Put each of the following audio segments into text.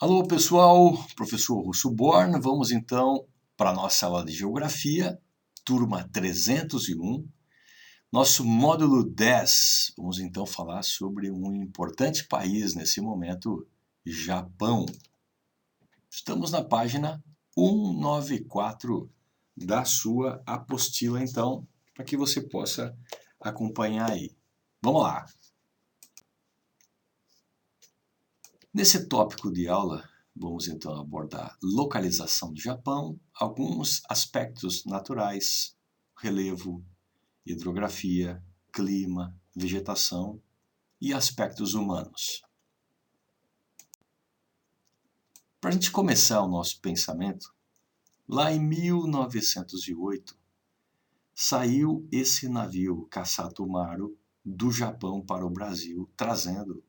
Alô pessoal, professor Russo Born, vamos então para a nossa aula de Geografia, turma 301, nosso módulo 10. Vamos então falar sobre um importante país nesse momento, Japão. Estamos na página 194 da sua apostila, então, para que você possa acompanhar aí. Vamos lá! Nesse tópico de aula, vamos então abordar localização do Japão, alguns aspectos naturais, relevo, hidrografia, clima, vegetação e aspectos humanos. Para a gente começar o nosso pensamento, lá em 1908, saiu esse navio Kasato Maru do Japão para o Brasil, trazendo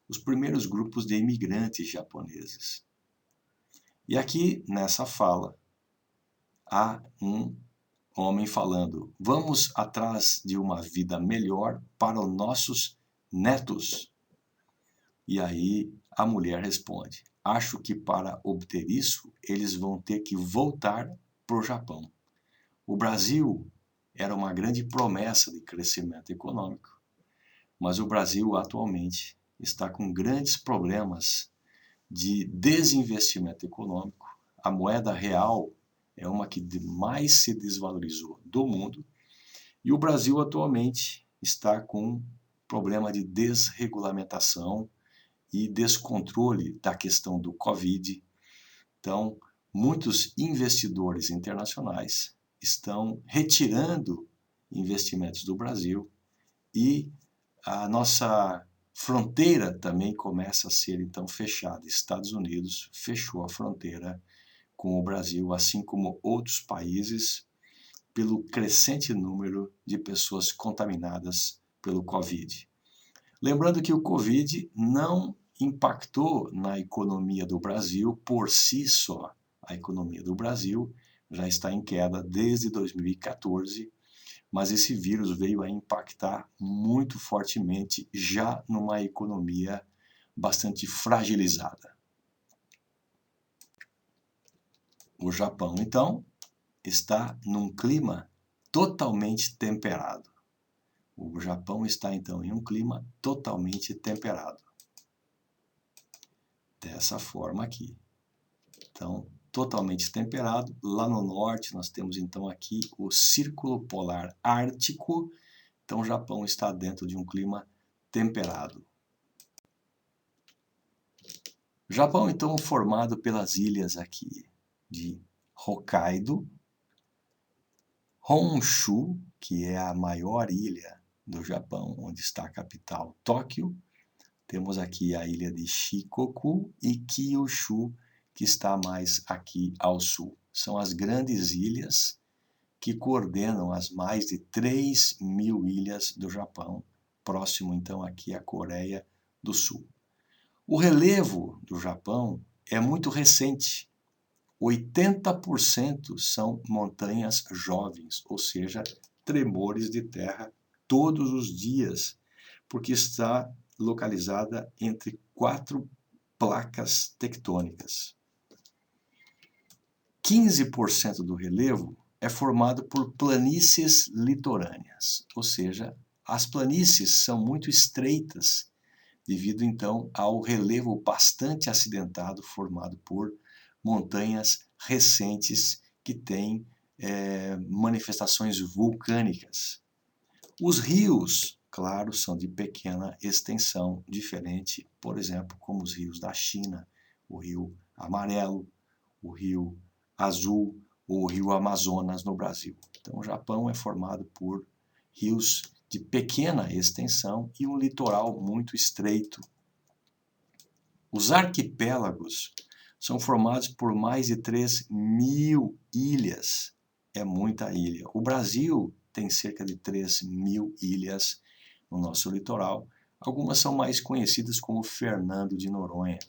os primeiros grupos de imigrantes japoneses. E aqui, nessa fala, há um homem falando: vamos atrás de uma vida melhor para os nossos netos. E aí a mulher responde: acho que para obter isso, eles vão ter que voltar para o Japão. O Brasil era uma grande promessa de crescimento econômico, mas o Brasil atualmente está com grandes problemas de desinvestimento econômico. A moeda real é uma que mais se desvalorizou do mundo e o Brasil atualmente está com problema de desregulamentação e descontrole da questão do Covid. Então, muitos investidores internacionais estão retirando investimentos do Brasil e a nossa fronteira também começa a ser então fechada. Estados Unidos fechou a fronteira com o Brasil, assim como outros países, pelo crescente número de pessoas contaminadas pelo Covid. Lembrando que o Covid não impactou na economia do Brasil por si só. A economia do Brasil já está em queda desde 2014, mas esse vírus veio a impactar muito fortemente já numa economia bastante fragilizada. O Japão, então, está num clima totalmente temperado. O Japão está, então, em um clima totalmente temperado. Dessa forma aqui. Então, totalmente temperado. Lá no norte, nós temos, então, aqui o Círculo Polar Ártico. Então, o Japão está dentro de um clima temperado. O Japão, então, formado pelas ilhas aqui de Hokkaido, Honshu, que é a maior ilha do Japão, onde está a capital, Tóquio. Temos aqui a ilha de Shikoku e Kyushu, que está mais aqui ao sul. São as grandes ilhas que coordenam as mais de 3.000 ilhas do Japão, próximo então aqui à Coreia do Sul. O relevo do Japão é muito recente. 80% são montanhas jovens, ou seja, tremores de terra todos os dias, porque está localizada entre 4 placas tectônicas. 15% do relevo é formado por planícies litorâneas, ou seja, as planícies são muito estreitas, devido então ao relevo bastante acidentado formado por montanhas recentes que têm manifestações vulcânicas. Os rios, claro, são de pequena extensão, diferente, por exemplo, como os rios da China, o Rio Amarelo, o Rio Azul ou o Rio Amazonas no Brasil. Então, o Japão é formado por rios de pequena extensão e um litoral muito estreito. Os arquipélagos são formados por mais de 3.000 ilhas. É muita ilha. O Brasil tem cerca de 3.000 ilhas no nosso litoral. Algumas são mais conhecidas como Fernando de Noronha.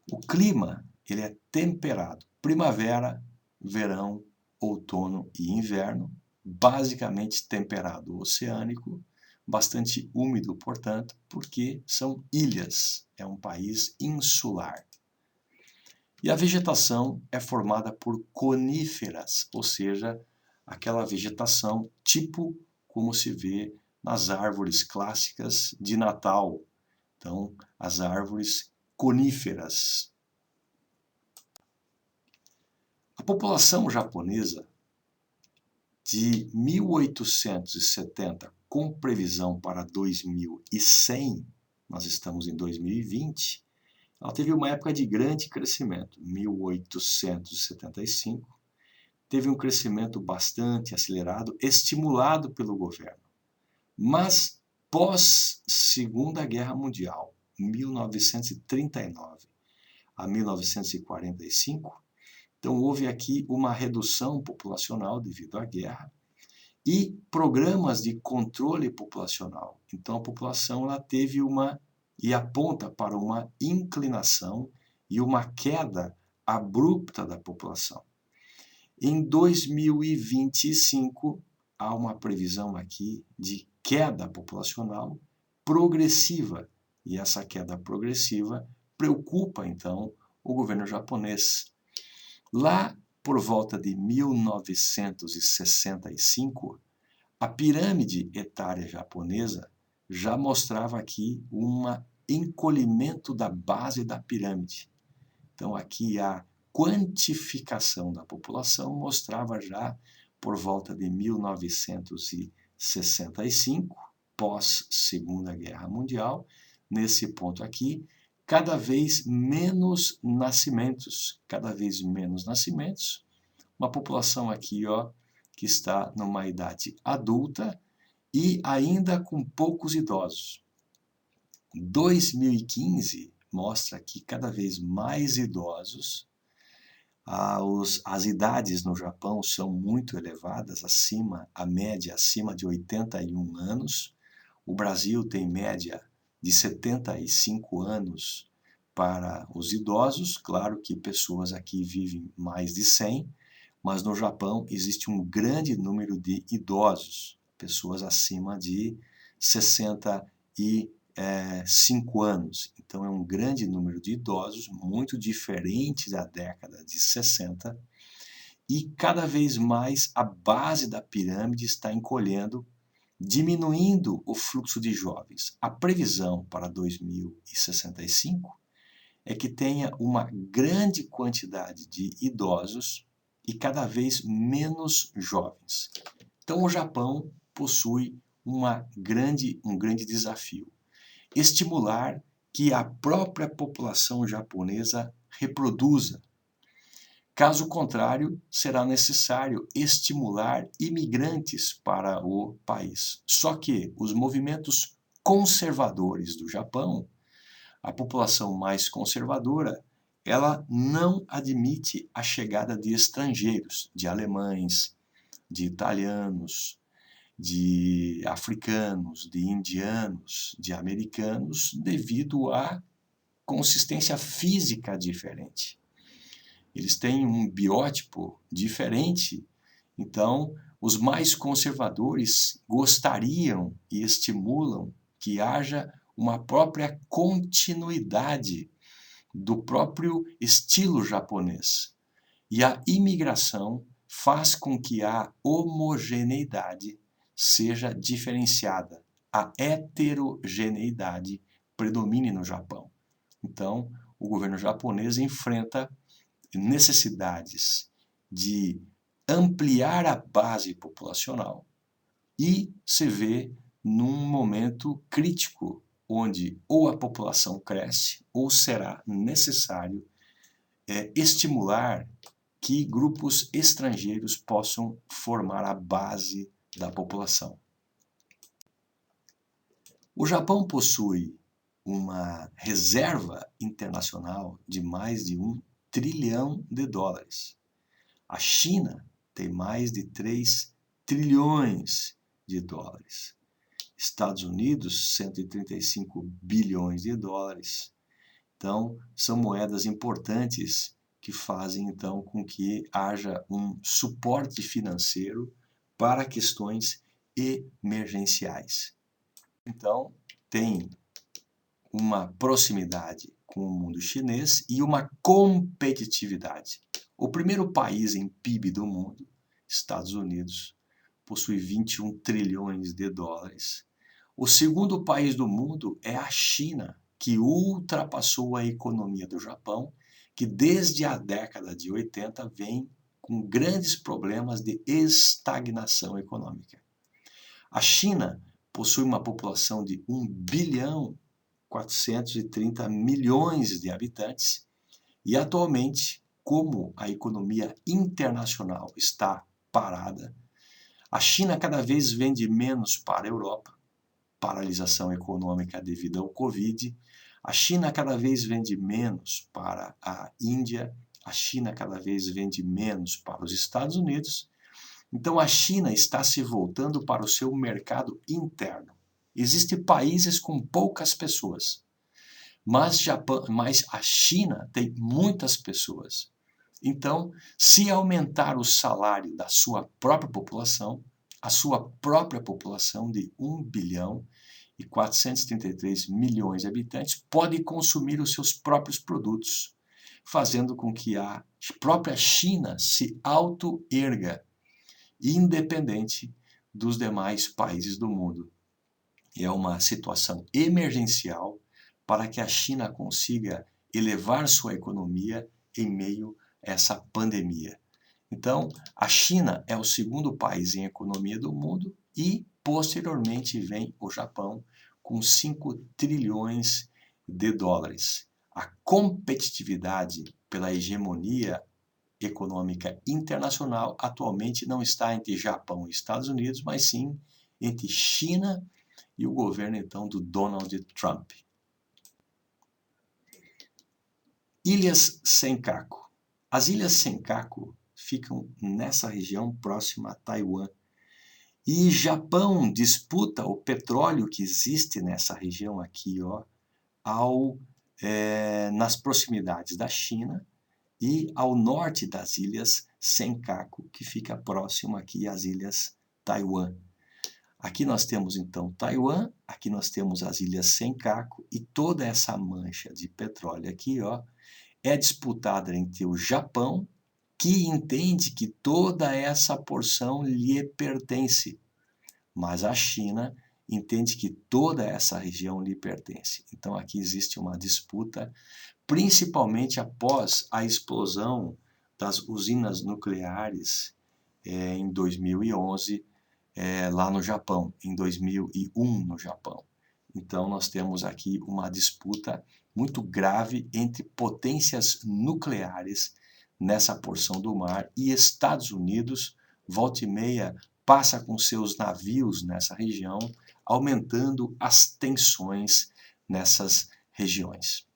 O clima ele é temperado. Primavera, verão, outono e inverno, basicamente temperado oceânico, bastante úmido, portanto, porque são ilhas, é um país insular. E a vegetação é formada por coníferas, ou seja, aquela vegetação tipo como se vê nas árvores clássicas de Natal. Então, as árvores coníferas. A população japonesa de 1870, com previsão para 2100, nós estamos em 2020, ela teve uma época de grande crescimento. 1875 teve um crescimento bastante acelerado, estimulado pelo governo. Mas pós Segunda Guerra Mundial, 1939 a 1945, então houve aqui uma redução populacional devido à guerra e programas de controle populacional. Então a população ela teve e aponta para uma inclinação e uma queda abrupta da população. Em 2025, há uma previsão aqui de queda populacional progressiva. E essa queda progressiva preocupa, então, o governo japonês. Lá por volta de 1965, a pirâmide etária japonesa já mostrava aqui um encolhimento da base da pirâmide. Então, aqui a quantificação da população mostrava já por volta de 1965, pós Segunda Guerra Mundial, nesse ponto aqui, cada vez menos nascimentos, uma população aqui, ó, que está numa idade adulta e ainda com poucos idosos. 2015 mostra que cada vez mais idosos, as idades no Japão são muito elevadas, a média acima de 81 anos. O Brasil tem média de 75 anos para os idosos. Claro que pessoas aqui vivem mais de 100, mas no Japão existe um grande número de idosos, pessoas acima de 65 anos. Então é um grande número de idosos, muito diferente da década de 60, e cada vez mais a base da pirâmide está encolhendo, diminuindo o fluxo de jovens. A previsão para 2065 é que tenha uma grande quantidade de idosos e cada vez menos jovens. Então o Japão possui um grande desafio: estimular que a própria população japonesa reproduza. Caso contrário, será necessário estimular imigrantes para o país. Só que os movimentos conservadores do Japão, a população mais conservadora, ela não admite a chegada de estrangeiros, de alemães, de italianos, de africanos, de indianos, de americanos, devido à consistência física diferente. Eles têm um biótipo diferente, então os mais conservadores gostariam e estimulam que haja uma própria continuidade do próprio estilo japonês. E a imigração faz com que a homogeneidade seja diferenciada, a heterogeneidade predomine no Japão. Então, o governo japonês enfrenta necessidades de ampliar a base populacional e se vê num momento crítico, onde ou a população cresce ou será necessário estimular que grupos estrangeiros possam formar a base da população. O Japão possui uma reserva internacional de mais de $1 trilhão. A China tem mais de 3 trilhões de dólares. Estados Unidos, 135 bilhões de dólares. Então, são moedas importantes que fazem então com que haja um suporte financeiro para questões emergenciais. Então, tem uma proximidade com o mundo chinês e uma competitividade. O primeiro país em PIB do mundo, Estados Unidos, possui 21 trilhões de dólares. O segundo país do mundo é a China, que ultrapassou a economia do Japão, que desde a década de 80 vem com grandes problemas de estagnação econômica. A China possui uma população de 1 bilhão 430 milhões de habitantes e atualmente, como a economia internacional está parada, a China cada vez vende menos para a Europa, paralisação econômica devido ao Covid, a China cada vez vende menos para a Índia, a China cada vez vende menos para os Estados Unidos. Então a China está se voltando para o seu mercado interno. Existem países com poucas pessoas, mas a China tem muitas pessoas. Então, se aumentar o salário da sua própria população, a sua própria população de 1 bilhão e 433 milhões de habitantes pode consumir os seus próprios produtos, fazendo com que a própria China se auto-erga, independente dos demais países do mundo. É uma situação emergencial para que a China consiga elevar sua economia em meio a essa pandemia. Então, a China é o segundo país em economia do mundo e, posteriormente, vem o Japão com 5 trilhões de dólares. A competitividade pela hegemonia econômica internacional atualmente não está entre Japão e Estados Unidos, mas sim entre China e o governo, então, do Donald Trump. Ilhas Senkaku. As Ilhas Senkaku ficam nessa região próxima a Taiwan. E Japão disputa o petróleo que existe nessa região aqui, ó, nas proximidades da China e ao norte das Ilhas Senkaku, que fica próximo aqui às Ilhas Taiwan. Aqui nós temos então Taiwan, aqui nós temos as Ilhas Senkaku e toda essa mancha de petróleo aqui, ó, é disputada entre o Japão, que entende que toda essa porção lhe pertence, mas a China entende que toda essa região lhe pertence. Então aqui existe uma disputa, principalmente após a explosão das usinas nucleares em 2011, lá no Japão, em 2001 no Japão. Então nós temos aqui uma disputa muito grave entre potências nucleares nessa porção do mar e Estados Unidos, volta e meia, passa com seus navios nessa região, aumentando as tensões nessas regiões.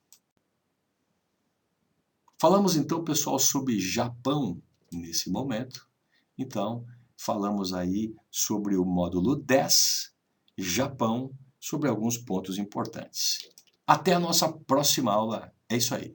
Falamos então, pessoal, sobre Japão nesse momento. Então, falamos aí sobre o módulo 10, Japão, sobre alguns pontos importantes. Até a nossa próxima aula. É isso aí.